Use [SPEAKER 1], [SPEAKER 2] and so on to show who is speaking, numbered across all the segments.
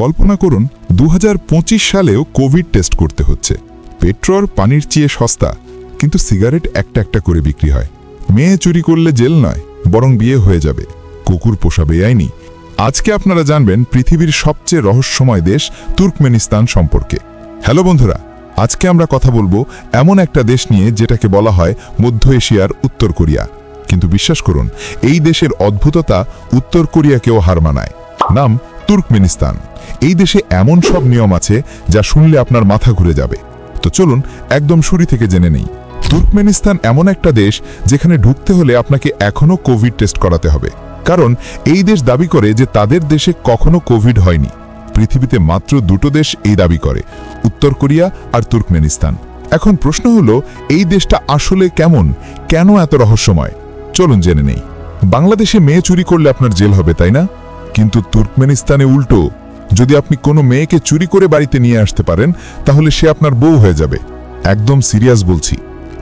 [SPEAKER 1] কল্পনা করুন 2025 সালেও Covid test করতে হচ্ছে। পেট্রোল পানির চেয়ে সস্তা, কিন্তু সিগারেট একটা একটা করে বিক্রি হয়। মেয়ে চুরি করলে জেল নয়, বরং বিয়ে হয়ে যাবে। কুকুর পোষা বেআইনি। আজকে আপনারা জানবেন পৃথিবীর সবচেয়ে রহস্যময় দেশ তুর্কমেনিস্তান সম্পর্কে। হ্যালো বন্ধুরা, আজকে আমরা কথা বলবো এমন একটা দেশ নিয়ে যেটাকে বলা হয় মধ্য এশিয়ার উত্তর কোরিয়া। কিন্তু বিশ্বাস করুন, এই দেশের অদ্ভুততা উত্তর কোরিয়াকেও হার মানায়। নাম তুর্কমেনিস্তান। এই দেশে এমন সব নিয়ম আছে যা শুনলে আপনার মাথা ঘুরে যাবে। তো চলুন একদম শুরু থেকে জেনে নেই। তুর্কমেনিস্তান এমন একটা দেশ যেখানে ঢুকতে হলে আপনাকে এখনও কোভিড টেস্ট করাতে হবে, কারণ এই দেশ দাবি করে যে তাদের দেশে কখনো কোভিড হয়নি। পৃথিবীতে মাত্র দুটো দেশ এই দাবি করে, উত্তর কোরিয়া আর তুর্কমেনিস্তান। এখন প্রশ্ন হলো, এই দেশটা আসলে কেমন, কেন এত রহস্যময়? চলুন জেনে নেই। বাংলাদেশে মেয়ে চুরি করলে আপনার জেল হবে, তাই না? কিন্তু তুর্কমেনিস্তানে উল্টো। যদি আপনি কোনো মেয়েকে চুরি করে বাড়িতে নিয়ে আসতে পারেন, তাহলে সে আপনার বউ হয়ে যাবে। একদম সিরিয়াস বলছি।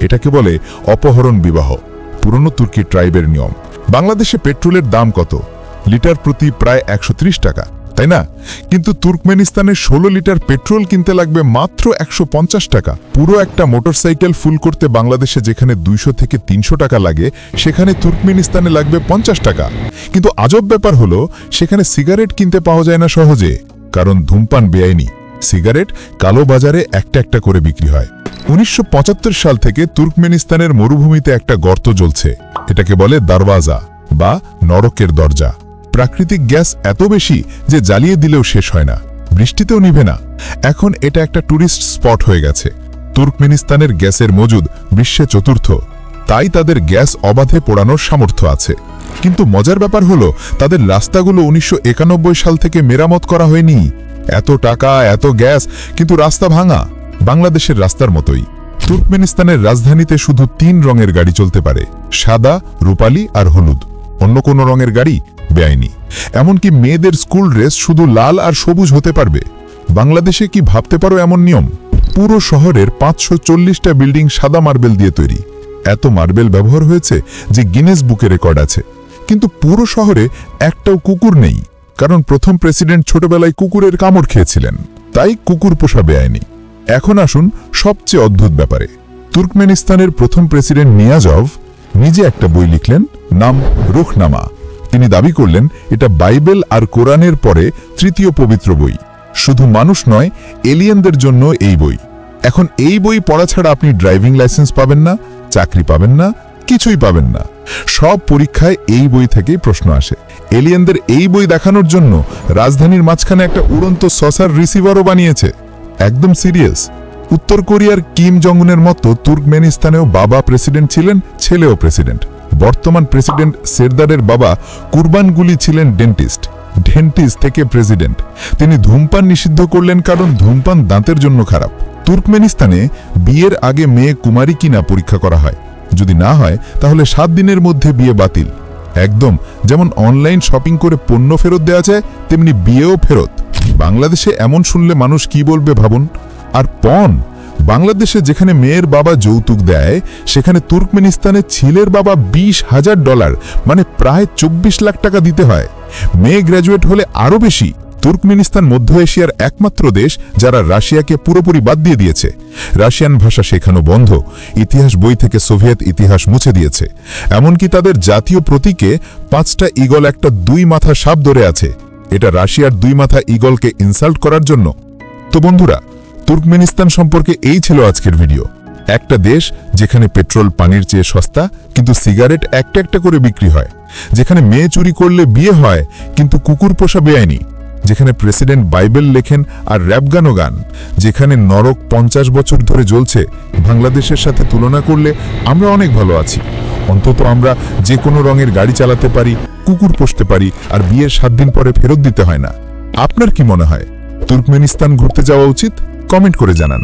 [SPEAKER 1] এটাকে বলে অপহরণ বিবাহ, পুরনো তুর্কি ট্রাইবের নিয়ম। বাংলাদেশে পেট্রোলের দাম কত? লিটার প্রতি প্রায় 130 টাকা, তাই না? কিন্তু তুর্কমেনিস্তানে 16 লিটার পেট্রোল কিনতে লাগবে মাত্র 150 টাকা। পুরো একটা মোটরসাইকেল ফুল করতে বাংলাদেশে যেখানে 200 থেকে 300 টাকা লাগে, সেখানে তুর্কমেনিস্তানে লাগবে 50 টাকা। কিন্তু আজব ব্যাপার হলো, সেখানে সিগারেট কিনতে পাওয়া যায় না সহজে, কারণ ধূমপান বেআইনি। সিগারেট কালো বাজারে একটা একটা করে বিক্রি হয়। 1975 সাল থেকে তুর্কমেনিস্তানের মরুভূমিতে একটা গর্ত জ্বলছে। এটাকে বলে দারওয়াজা বা নরকের দরজা। প্রাকৃতিক গ্যাস এত বেশি যে জ্বালিয়ে দিলেও শেষ হয় না, বৃষ্টিতেও নিভে না। এখন এটা একটা টুরিস্ট স্পট হয়ে গেছে। তুর্কমেনিস্তানের গ্যাসের মজুদ বিশ্বে চতুর্থ, তাই তাদের গ্যাস অবাধে পোড়ানোর সামর্থ্য আছে। কিন্তু মজার ব্যাপার হলো, তাদের রাস্তাগুলো 1991 সাল থেকে মেরামত করা হয়নি। এত টাকা, এত গ্যাস, কিন্তু রাস্তা ভাঙা, বাংলাদেশের রাস্তার মতোই। তুর্কমেনিস্তানের রাজধানীতে শুধু 3 রঙের গাড়ি চলতে পারে, সাদা, রূপালী আর হলুদ। অন্য কোনো রঙের গাড়ি বেআইনি। এমনকি মেয়েদের স্কুল ড্রেস শুধু লাল আর সবুজ হতে পারবে। বাংলাদেশে কি ভাবতে পারো এমন নিয়ম? পুরো শহরের 540টা বিল্ডিং সাদা মার্বেল দিয়ে তৈরি। এত মার্বেল ব্যবহার হয়েছে যে গিনেস বুকে রেকর্ড আছে। কিন্তু পুরো শহরে একটাও কুকুর নেই, কারণ প্রথম প্রেসিডেন্ট ছোটবেলায় কুকুরের কামড় খেয়েছিলেন, তাই কুকুর পোষা বেআইনি। এখন আসুন সবচেয়ে অদ্ভুত ব্যাপারে। তুর্কমেনিস্তানের প্রথম প্রেসিডেন্ট নিয়াজভ নিজে একটা বই লিখলেন, নাম রুহনামা। তিনি দাবি করলেন এটা বাইবেল আর কোরআনের পরে 3য় পবিত্র বই। শুধু মানুষ নয়, এলিয়েনদের জন্য এই বই। এখন এই বই পড়া ছাড়া আপনি ড্রাইভিং লাইসেন্স পাবেন না, চাকরি পাবেন না, কিছুই পাবেন না। সব পরীক্ষায় এই বই থেকেই প্রশ্ন আসে। এলিয়েনদের এই বই দেখানোর জন্য রাজধানীর মাঝখানে একটা উড়ন্ত সসার রিসিভারও বানিয়েছে। একদম সিরিয়াস। উত্তর কোরিয়ার কিম জং উনের মতো তুর্কমেনিস্তানেও বাবা প্রেসিডেন্ট ছিলেন, ছেলেও প্রেসিডেন্ট। বর্তমান প্রেসিডেন্ট সেরদারের বাবা কুরবানগুলি ছিলেন ডেন্টিস্ট থেকে প্রেসিডেন্ট। তিনি ধূমপান নিষিদ্ধ করলেন, কারণ ধূমপান দাঁতের জন্য খারাপ। তুর্কমেনিস্তানে বিয়ের আগে মেয়ে কুমারী কিনা পরীক্ষা করা হয়। যদি না হয়, তাহলে 7 দিনের মধ্যে বিয়ে বাতিল। একদম যেমন অনলাইন শপিং করে পণ্য ফেরত দেওয়া যায়, তেমনি বিয়েও ফেরত। বাংলাদেশে এমন শুনলে মানুষ কি বলবে ভাবুন। আর পণ, বাংলাদেশে যেখানে মেয়ের বাবা যৌতুক দেয়, সেখানে তুর্কমেনিস্তানে ছেলের বাবা $20,000 মানে প্রায় 24 লাখ টাকা দিতে হয়। মেয়ে গ্র্যাজুয়েট হলে আরও বেশি। তুর্কমেনিস্তান মধ্য এশিয়ার একমাত্র দেশ যারা রাশিয়াকে পুরোপুরি বাদ দিয়ে দিয়েছে। রাশিয়ান ভাষা শেখানো বন্ধ, ইতিহাস বই থেকে সোভিয়েত ইতিহাস মুছে দিয়েছে। এমনকি তাদের জাতীয় প্রতীকে 5টা ঈগল একটা 2 মাথা সাপ ধরে আছে। এটা রাশিয়ার 2 মাথা ঈগলকে ইনসাল্ট করার জন্য। তো বন্ধুরা, তুর্কমেনিস্তান সম্পর্কে এই ছিল আজকের ভিডিও। একটা দেশ যেখানে পেট্রোল পানির চেয়ে সস্তা, কিন্তু সিগারেট একটা একটা করে বিক্রি হয়। যেখানে মেয়ে চুরি করলে বিয়ে হয়, কিন্তু কুকুর পোষা বেআইনি। যেখানে প্রেসিডেন্ট বাইবেল লেখেন আর র‍্যাপ গানও গান। যেখানে নরক 50 বছর ধরে জ্বলছে। বাংলাদেশের সাথে তুলনা করলে আমরা অনেক ভালো আছি। অন্তত আমরা যে কোনো রঙের গাড়ি চালাতে পারি, কুকুর পুষতে পারি, আর বিয়ের 7 দিন পরে ফেরত দিতে হয় না। আপনার কি মনে হয়, তুর্কমেনিস্তান ঘুরতে যাওয়া উচিত? কমেন্ট করে জানান।